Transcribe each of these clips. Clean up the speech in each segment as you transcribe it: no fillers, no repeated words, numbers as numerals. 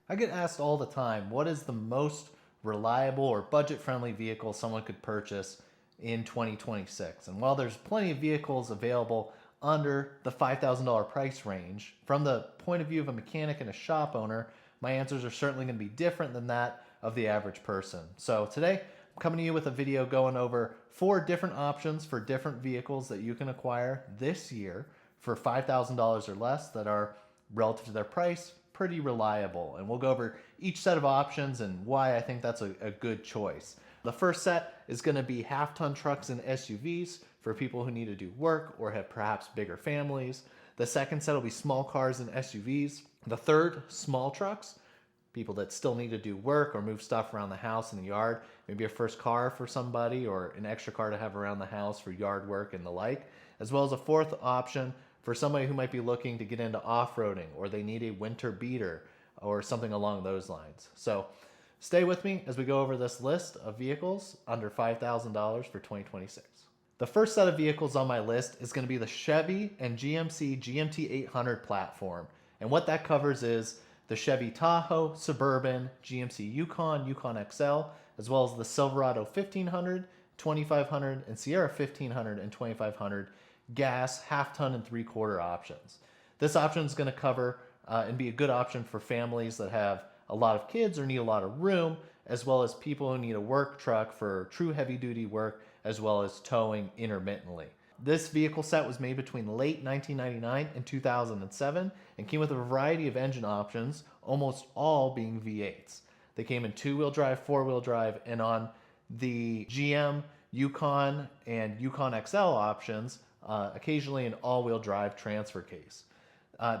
I get asked all the time, what is the most reliable or budget-friendly vehicle someone could purchase in 2026? And while there's plenty of vehicles available under the $5,000 price range, from the point of view of a mechanic and a shop owner, my answers are certainly going to be different than that of the average person. So today, I'm coming to you with a video going over 4 different options for different vehicles that you can acquire this year for $5,000 or less that are, relative to their price, pretty reliable. And we'll go over each set of options and why I think that's a good choice. The first set is going to be half-ton trucks and SUVs for people who need to do work or have perhaps bigger families. The second set will be small cars and SUVs. The third, small trucks, people that still need to do work or move stuff around the house and the yard, maybe a first car for somebody or an extra car to have around the house for yard work and the like, as well as a fourth option for somebody who might be looking to get into off-roading or they need a winter beater or something along those lines. So stay with me as we go over this list of vehicles under $5,000 for 2026. The first set of vehicles on my list is going to be the Chevy and GMC GMT 800 platform. And what that covers is the Chevy Tahoe, Suburban, GMC Yukon, Yukon XL, as well as the Silverado 1500, 2500, and Sierra 1500 and 2500 gas, half-ton, and three-quarter options. This option is going to cover and be a good option for families that have a lot of kids or need a lot of room, as well as people who need a work truck for true heavy-duty work, as well as towing intermittently. This vehicle set was made between late 1999 and 2007 and came with a variety of engine options, almost all being V8s. They came in two-wheel drive, four-wheel drive, and on the GM, Yukon, and Yukon XL options, occasionally an all-wheel drive transfer case.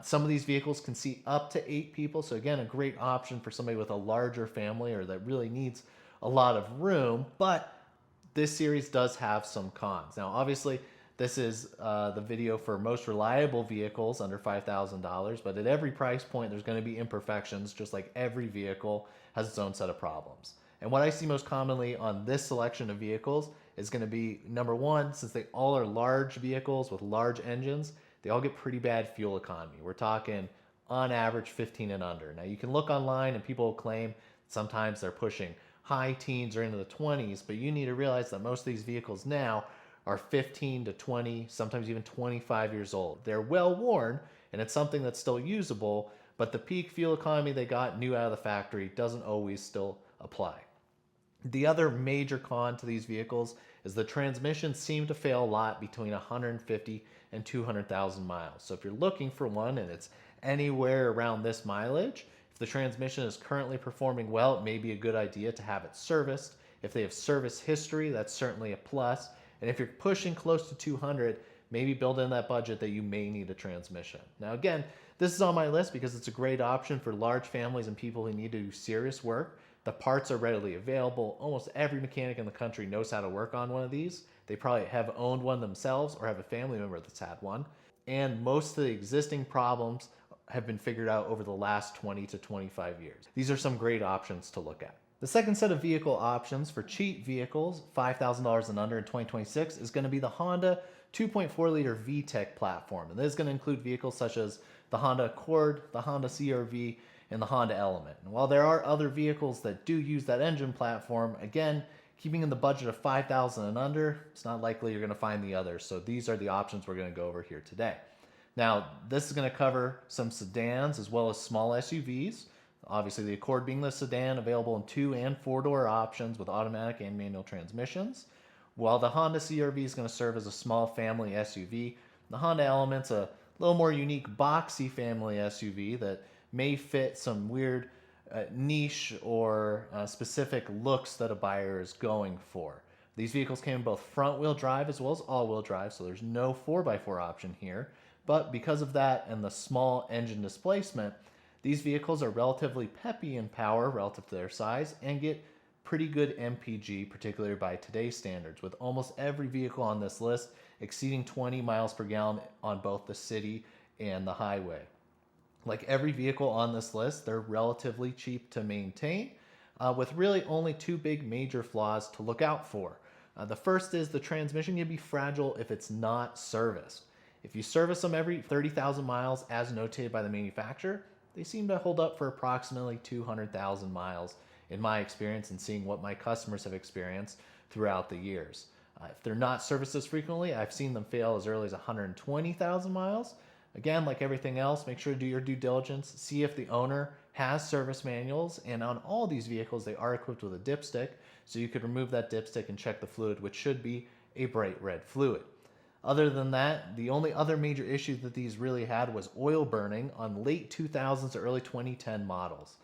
Some of these vehicles can seat up to 8 people, so again, a great option for somebody with a larger family or that really needs a lot of room, but this series does have some cons. Now, obviously, this is the video for most reliable vehicles under $5,000, but at every price point, there's going to be imperfections, just like every vehicle has its own set of problems. And what I see most commonly on this selection of vehicles is going to be, number one, since they all are large vehicles with large engines, they all get pretty bad fuel economy. We're talking on average 15 and under. Now you can look online and people claim sometimes they're pushing high teens or into the 20s, but you need to realize that most of these vehicles now are 15 to 20, sometimes even 25 years old. They're well worn and it's something that's still usable, but the peak fuel economy they got new out of the factory doesn't always still apply. The other major con to these vehicles is the transmissions seem to fail a lot between 150 and 200,000 miles. So if you're looking for one and it's anywhere around this mileage, if the transmission is currently performing well, it may be a good idea to have it serviced. If they have service history, that's certainly a plus. And if you're pushing close to 200, maybe build in that budget that you may need a transmission. Now again, this is on my list because it's a great option for large families and people who need to do serious work. The parts are readily available. Almost every mechanic in the country knows how to work on one of these. They probably have owned one themselves or have a family member that's had one. And most of the existing problems have been figured out over the last 20 to 25 years. These are some great options to look at. The second set of vehicle options for cheap vehicles, $5,000 and under in 2026, is going to be the Honda 2.4-liter VTEC platform. And this is going to include vehicles such as the Honda Accord, the Honda CR-V, and the Honda Element. And while there are other vehicles that do use that engine platform, again, keeping in the budget of $5,000 and under, it's not likely you're going to find the others. So these are the options we're going to go over here today. Now, this is going to cover some sedans as well as small SUVs. Obviously, the Accord being the sedan, available in 2- and 4-door options with automatic and manual transmissions. While the Honda CR-V is going to serve as a small family SUV, the Honda Element's a little more unique boxy family SUV that may fit some weird niche or specific looks that a buyer is going for. These vehicles came in both front-wheel drive as well as all-wheel drive, so there's no 4x4 option here. But because of that and the small engine displacement, these vehicles are relatively peppy in power relative to their size and get pretty good MPG, particularly by today's standards, with almost every vehicle on this list exceeding 20 miles per gallon on both the city and the highway. Like every vehicle on this list, they're relatively cheap to maintain, with really only 2 big major flaws to look out for. The first is the transmission can be fragile if it's not serviced. If you service them every 30,000 miles as notated by the manufacturer, they seem to hold up for approximately 200,000 miles in my experience and seeing what my customers have experienced throughout the years. If they're not serviced as frequently, I've seen them fail as early as 120,000 miles. Again, like everything else, make sure to do your due diligence, see if the owner has service manuals, and on all these vehicles, they are equipped with a dipstick, so you could remove that dipstick and check the fluid, which should be a bright red fluid. Other than that, the only other major issue that these really had was oil burning on late 2000s to early 2010 models.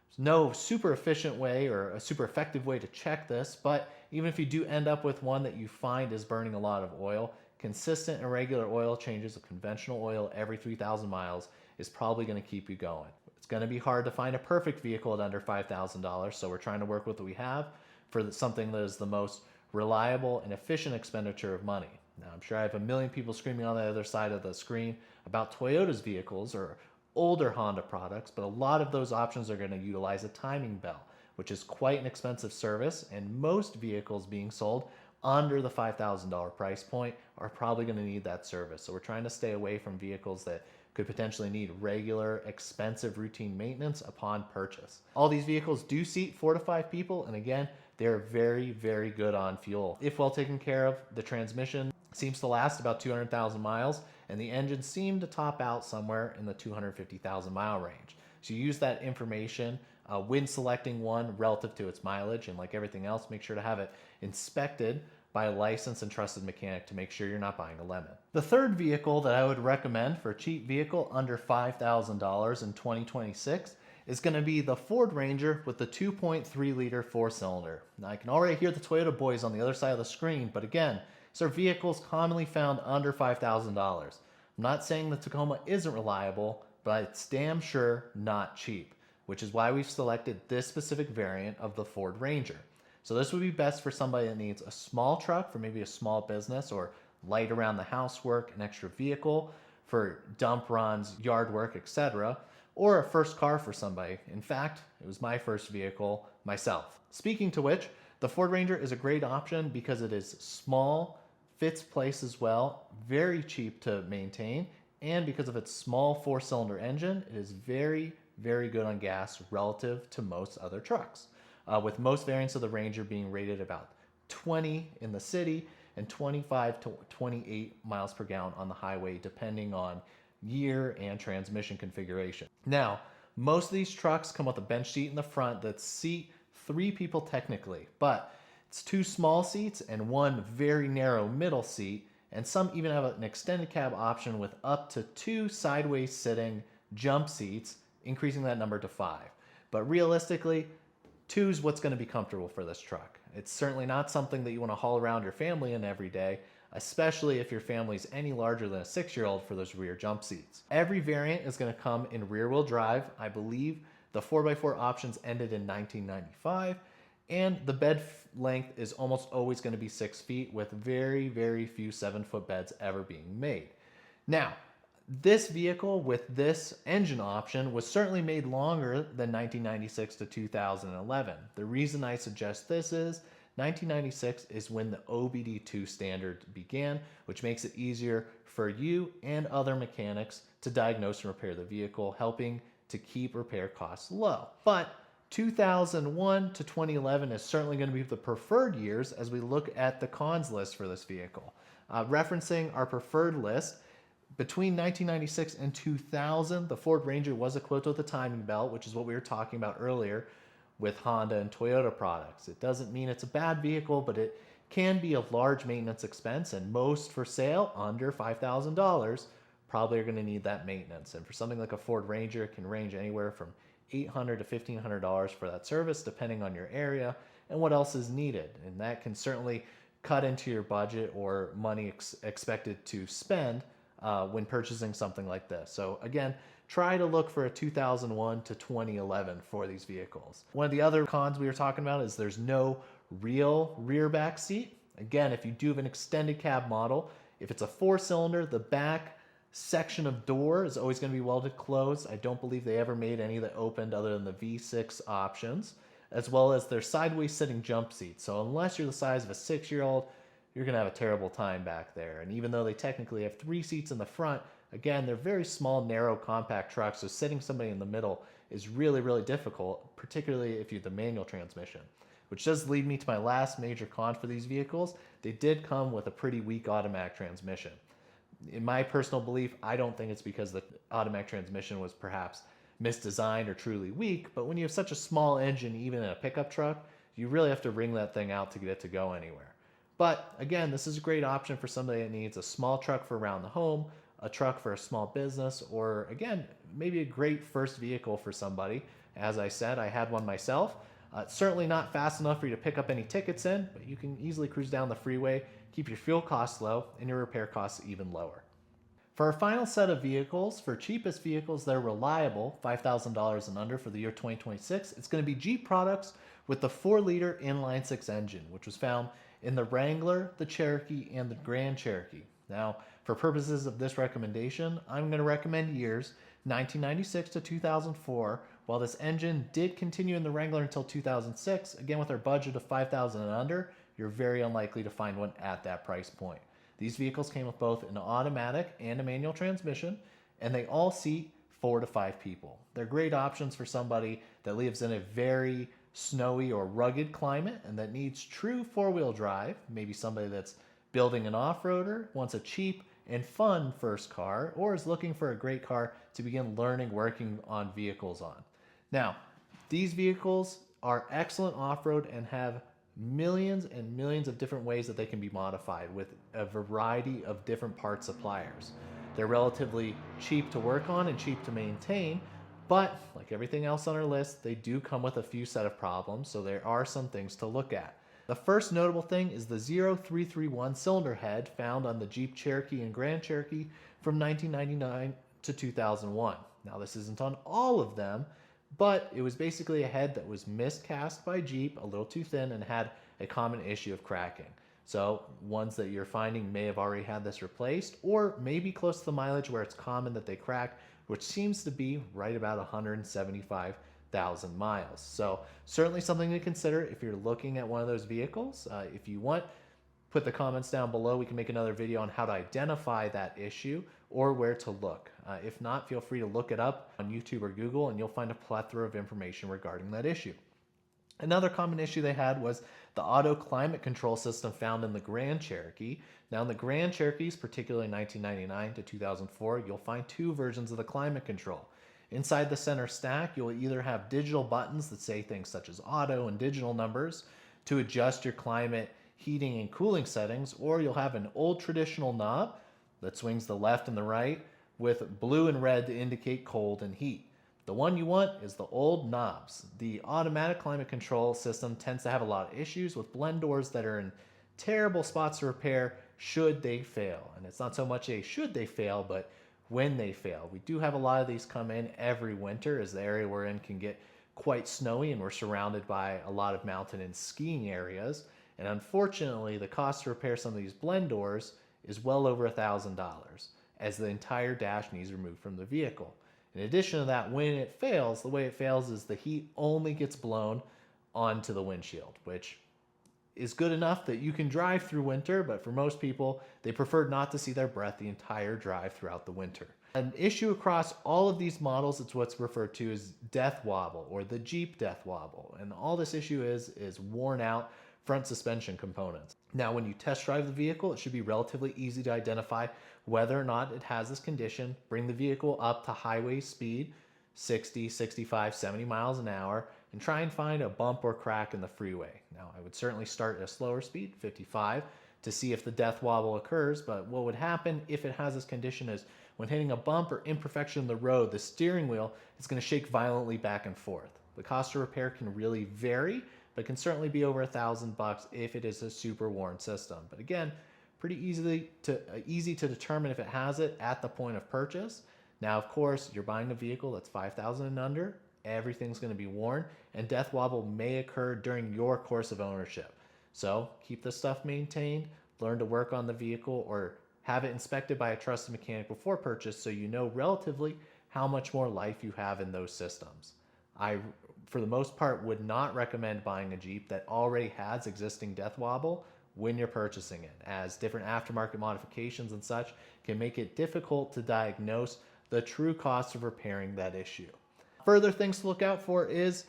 There's no super efficient way or a super effective way to check this, but even if you do end up with one that you find is burning a lot of oil, consistent and regular oil changes of conventional oil every 3,000 miles is probably going to keep you going. It's going to be hard to find a perfect vehicle at under $5,000, so we're trying to work with what we have for something that is the most reliable and efficient expenditure of money. Now, I'm sure I have a million people screaming on the other side of the screen about Toyota's vehicles or older Honda products, but a lot of those options are going to utilize a timing bell, which is quite an expensive service, and most vehicles being sold under the $5,000 price point are probably going to need that service. So we're trying to stay away from vehicles that could potentially need regular, expensive routine maintenance upon purchase. All these vehicles do seat 4 to 5 people, and again, they're very, very good on fuel. If well taken care of, the transmission seems to last about 200,000 miles, and the engine seemed to top out somewhere in the 250,000 mile range. So you use that information when selecting one relative to its mileage, and like everything else, make sure to have it inspected by a licensed and trusted mechanic to make sure you're not buying a lemon. The third vehicle that I would recommend for a cheap vehicle under $5,000 in 2026 is going to be the Ford Ranger with the 2.3 liter 4-cylinder. Now I can already hear the Toyota boys on the other side of the screen, but again, these are vehicles commonly found under $5,000. I'm not saying the Tacoma isn't reliable, but it's damn sure not cheap, which is why we've selected this specific variant of the Ford Ranger. So this would be best for somebody that needs a small truck for maybe a small business or light around the house work, an extra vehicle for dump runs, yard work, etc., or a first car for somebody. In fact, it was my first vehicle myself. Speaking to which, the Ford Ranger is a great option because it is small, fits places well, very cheap to maintain, and because of its small 4-cylinder engine, it is very, very good on gas relative to most other trucks. With most variants of the Ranger being rated about 20 in the city and 25 to 28 miles per gallon on the highway, depending on year and transmission configuration. Now, most of these trucks come with a bench seat in the front that seat 3 people technically, but it's 2 small seats and 1 very narrow middle seat, and some even have an extended cab option with up to 2 sideways sitting jump seats, increasing that number to 5. But realistically, 2 is what's going to be comfortable for this truck. It's certainly not something that you want to haul around your family in every day, especially if your family's any larger than a 6-year-old for those rear jump seats. Every variant is going to come in rear-wheel drive. I believe the 4x4 options ended in 1995, and the bed length is almost always going to be 6 feet, with very, very few 7-foot beds ever being made. Now, this vehicle with this engine option was certainly made longer than 1996 to 2011. The reason I suggest this is 1996 is when the OBD2 standard began, which makes it easier for you and other mechanics to diagnose and repair the vehicle, helping to keep repair costs low. But 2001 to 2011 is certainly going to be the preferred years as we look at the cons list for this vehicle. Referencing our preferred list, between 1996 and 2000, the Ford Ranger was equipped with a timing belt, which is what we were talking about earlier with Honda and Toyota products. It doesn't mean it's a bad vehicle, but it can be a large maintenance expense, and most for sale under $5,000 probably are going to need that maintenance. And for something like a Ford Ranger, it can range anywhere from $800 to $1,500 for that service, depending on your area and what else is needed. And that can certainly cut into your budget or money expected to spend when purchasing something like this. So again, try to look for a 2001 to 2011 for these vehicles. One of the other cons we were talking about is there's no real rear back seat. Again, if you do have an extended cab model, if it's a 4-cylinder, the back section of door is always going to be welded closed. I don't believe they ever made any that opened other than the V6 options, as well as their sideways sitting jump seats. So unless you're the size of a 6-year-old, you're going to have a terrible time back there. And even though they technically have 3 seats in the front, Again, they're very small, narrow, compact trucks, so sitting somebody in the middle is really, really difficult, particularly if you have the manual transmission. Which does lead me to my last major con for these vehicles. They did come with a pretty weak automatic transmission. In my personal belief, I don't think it's because the automatic transmission was perhaps misdesigned or truly weak, but when you have such a small engine, even in a pickup truck, you really have to wring that thing out to get it to go anywhere. But again, this is a great option for somebody that needs a small truck for around the home, a truck for a small business, or again, maybe a great first vehicle for somebody. As I said, I had one myself. It's certainly not fast enough for you to pick up any tickets in, but you can easily cruise down the freeway, keep your fuel costs low, and your repair costs even lower. For our final set of vehicles, for cheapest vehicles that are reliable, $5,000 and under for the year 2026, it's going to be Jeep products with the 4-liter inline-six engine, which was found in the Wrangler, the Cherokee, and the Grand Cherokee. Now, for purposes of this recommendation, I'm going to recommend years 1996 to 2004. While this engine did continue in the Wrangler until 2006, again with our budget of $5,000 and under, you're very unlikely to find one at that price point. These vehicles came with both an automatic and a manual transmission, and they all seat 4 to 5 people. They're great options for somebody that lives in a very snowy or rugged climate and that needs true 4-wheel drive, maybe somebody that's building an off-roader, wants a cheap and fun first car, or is looking for a great car to begin learning working on vehicles on. Now, these vehicles are excellent off-road and have millions and millions of different ways that they can be modified with a variety of different part suppliers. They're relatively cheap to work on and cheap to maintain, but like everything else on our list, they do come with a few set of problems, so there are some things to look at. The first notable thing is the 0331 cylinder head found on the Jeep Cherokee and Grand Cherokee from 1999 to 2001. Now, this isn't on all of them, but it was basically a head that was miscast by Jeep, a little too thin, and had a common issue of cracking. So ones that you're finding may have already had this replaced, or maybe close to the mileage where it's common that they crack, which seems to be right about 175,000 miles. So certainly something to consider if you're looking at one of those vehicles. If you want, put the comments down below. We can make another video on how to identify that issue or where to look. If not, feel free to look it up on YouTube or Google and you'll find a plethora of information regarding that issue. Another common issue they had was the auto climate control system found in the Grand Cherokee. Now in the Grand Cherokees, particularly 1999 to 2004, you'll find 2 versions of the climate control. Inside the center stack, you'll either have digital buttons that say things such as auto and digital numbers to adjust your climate, heating, and cooling settings, or you'll have an old traditional knob that swings the left and the right with blue and red to indicate cold and heat. The one you want is the old knobs. The automatic climate control system tends to have a lot of issues with blend doors that are in terrible spots to repair should they fail. And it's not so much a should they fail, but when they fail. We do have a lot of these come in every winter as the area we're in can get quite snowy and we're surrounded by a lot of mountain and skiing areas. And unfortunately, the cost to repair some of these blend doors is well over $1,000 as the entire dash needs removed from the vehicle. In addition to that, when it fails, the way it fails is the heat only gets blown onto the windshield, which is good enough that you can drive through winter, but for most people, they prefer not to see their breath the entire drive throughout the winter. An issue across all of these models, it's what's referred to as death wobble or the Jeep death wobble. And all this issue is worn out front suspension components. Now, when you test drive the vehicle, it should be relatively easy to identify whether or not it has this condition. Bring the vehicle up to highway speed, 60, 65, 70 miles an hour, and try and find a bump or crack in the freeway. Now, I would certainly start at a slower speed, 55, to see if the death wobble occurs, but what would happen if it has this condition is when hitting a bump or imperfection in the road, the steering wheel is going to shake violently back and forth. The cost of repair can really vary, but can certainly be over $1,000 if it is a super worn system. But again, pretty easy to determine if it has it at the point of purchase. Now, of course, you're buying a vehicle that's $5,000 and under, everything's going to be worn, and death wobble may occur during your course of ownership. So keep the stuff maintained, learn to work on the vehicle, or have it inspected by a trusted mechanic before purchase so you know relatively how much more life you have in those systems. I, for the most part, would not recommend buying a Jeep that already has existing death wobble when you're purchasing it, as different aftermarket modifications and such can make it difficult to diagnose the true cost of repairing that issue. Further things to look out for is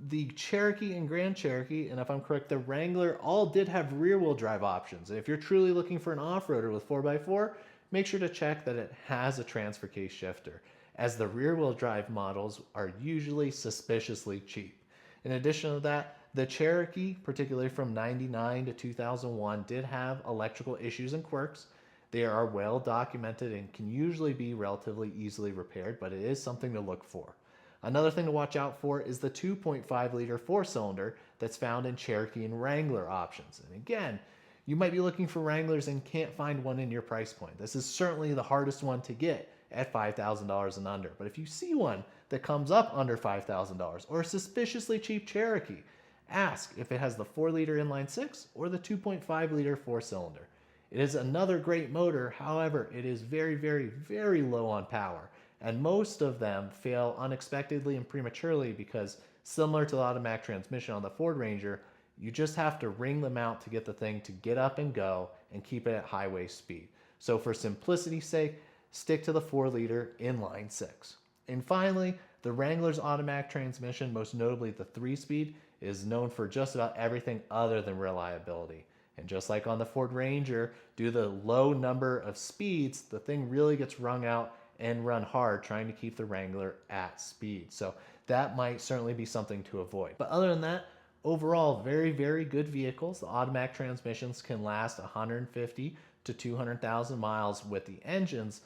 the Cherokee and Grand Cherokee, and if I'm correct, the Wrangler all did have rear-wheel drive options. And if you're truly looking for an off-roader with 4x4, make sure to check that it has a transfer case shifter, as the rear-wheel drive models are usually suspiciously cheap. In addition to that, the Cherokee, particularly from 99 to 2001, did have electrical issues and quirks. They are well documented and can usually be relatively easily repaired, but it is something to look for. Another thing to watch out for is the 2.5 liter four-cylinder that's found in Cherokee and Wrangler options. And again, you might be looking for Wranglers and can't find one in your price point. This is certainly the hardest one to get at $5,000 and under. But if you see one that comes up under $5,000 or a suspiciously cheap Cherokee, ask if it has the 4-liter inline 6 or the 2.5 liter four-cylinder. It is another great motor, however, it is very, very, very low on power. And most of them fail unexpectedly and prematurely because, similar to the automatic transmission on the Ford Ranger, you just have to wring them out to get the thing to get up and go and keep it at highway speed. So for simplicity's sake, stick to the 4-liter inline 6. And finally, the Wrangler's automatic transmission, most notably the 3-speed, is known for just about everything other than reliability. And just like on the Ford Ranger, due to the low number of speeds, the thing really gets wrung out and run hard trying to keep the Wrangler at speed. So that might certainly be something to avoid. But other than that, overall, very, very good vehicles. The automatic transmissions can last 150 to 200,000 miles, with the engines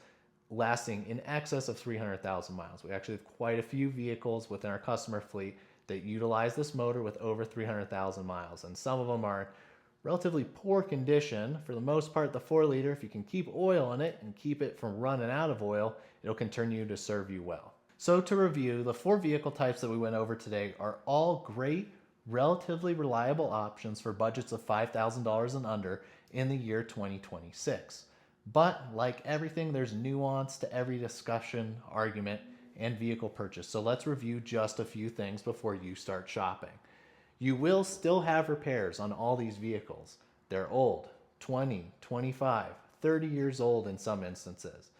lasting in excess of 300,000 miles. We actually have quite a few vehicles within our customer fleet that utilize this motor with over 300,000 miles, and some of them are relatively poor condition. For the most part, the 4-liter, if you can keep oil in it and keep it from running out of oil, it'll continue to serve you well. So to review, the 4 vehicle types that we went over today are all great, relatively reliable options for budgets of $5,000 and under in the year 2026. But like everything, there's nuance to every discussion, argument, and vehicle purchase. So let's review just a few things before you start shopping. You will still have repairs on all these vehicles. They're old, 20, 25, 30 years old in some instances.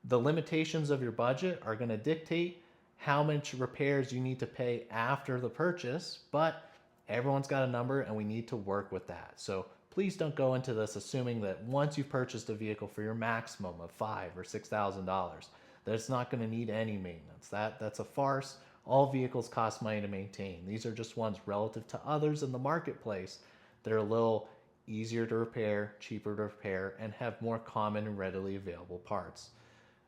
The limitations of your budget are going to dictate how much repairs you need to pay after the purchase, but everyone's got a number and we need to work with that. So please don't go into this assuming that once you've purchased a vehicle for your maximum of $5,000 or $6,000, that it's not going to need any maintenance. That's a farce. All vehicles cost money to maintain. These are just ones relative to others in the marketplace that are a little easier to repair, cheaper to repair, and have more common and readily available parts.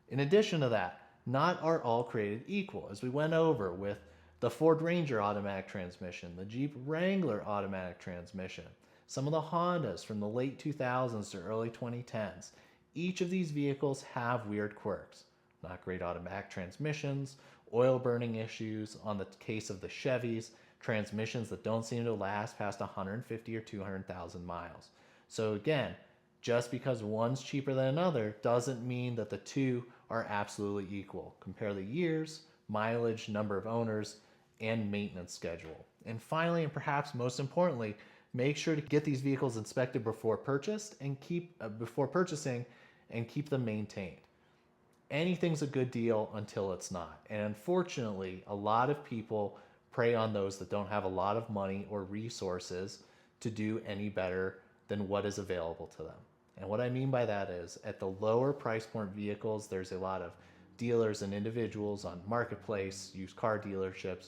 In addition to that, not are all created equal, as we went over with the Ford Ranger automatic transmission, the Jeep Wrangler automatic transmission, some of the Hondas from the late 2000s to early 2010s. Each of these vehicles have weird quirks. Not great automatic transmissions, oil burning issues on the case of the Chevys, transmissions that don't seem to last past 150 or 200,000 miles. So again, just because one's cheaper than another doesn't mean that the two are absolutely equal. Compare the years, mileage, number of owners, and maintenance schedule. And finally, and perhaps most importantly, make sure to get these vehicles inspected before purchasing and keep them maintained. Anything's a good deal until it's not. And unfortunately, a lot of people prey on those that don't have a lot of money or resources to do any better than what is available to them. And what I mean by that is, at the lower price point vehicles, there's a lot of dealers and individuals on Marketplace, used car dealerships,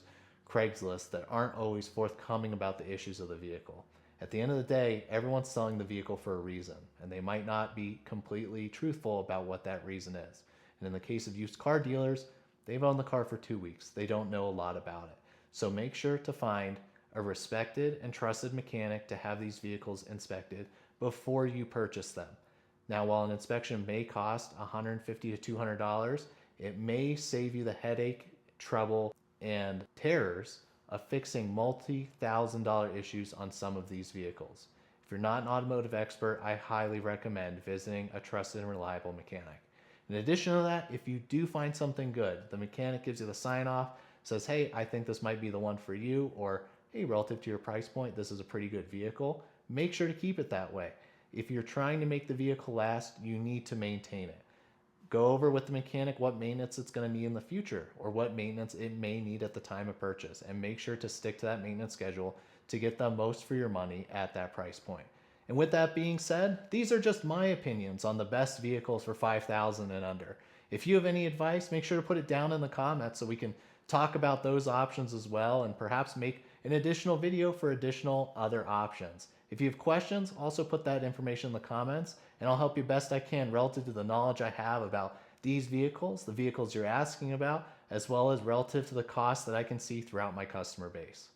Craigslist that aren't always forthcoming about the issues of the vehicle. At the end of the day, everyone's selling the vehicle for a reason, and they might not be completely truthful about what that reason is. And in the case of used car dealers, they've owned the car for 2 weeks. They don't know a lot about it. So make sure to find a respected and trusted mechanic to have these vehicles inspected before you purchase them. Now, while an inspection may cost $150 to $200, it may save you the headache, trouble, and terrors of fixing multi-$1,000 issues on some of these vehicles. If you're not an automotive expert, I highly recommend visiting a trusted and reliable mechanic. In addition to that, if you do find something good, the mechanic gives you the sign off, says, hey, I think this might be the one for you, or hey, relative to your price point, this is a pretty good vehicle. make sure to keep it that way. If you're trying to make the vehicle last, you need to maintain it. Go over with the mechanic what maintenance it's going to need in the future or what maintenance it may need at the time of purchase, and make sure to stick to that maintenance schedule to get the most for your money at that price point. And with that being said, these are just my opinions on the best vehicles for $5,000 and under. If you have any advice, make sure to put it down in the comments so we can talk about those options as well, and perhaps make an additional video for additional other options. If you have questions, also put that information in the comments, and I'll help you best I can relative to the knowledge I have about these vehicles, the vehicles you're asking about, as well as relative to the cost that I can see throughout my customer base.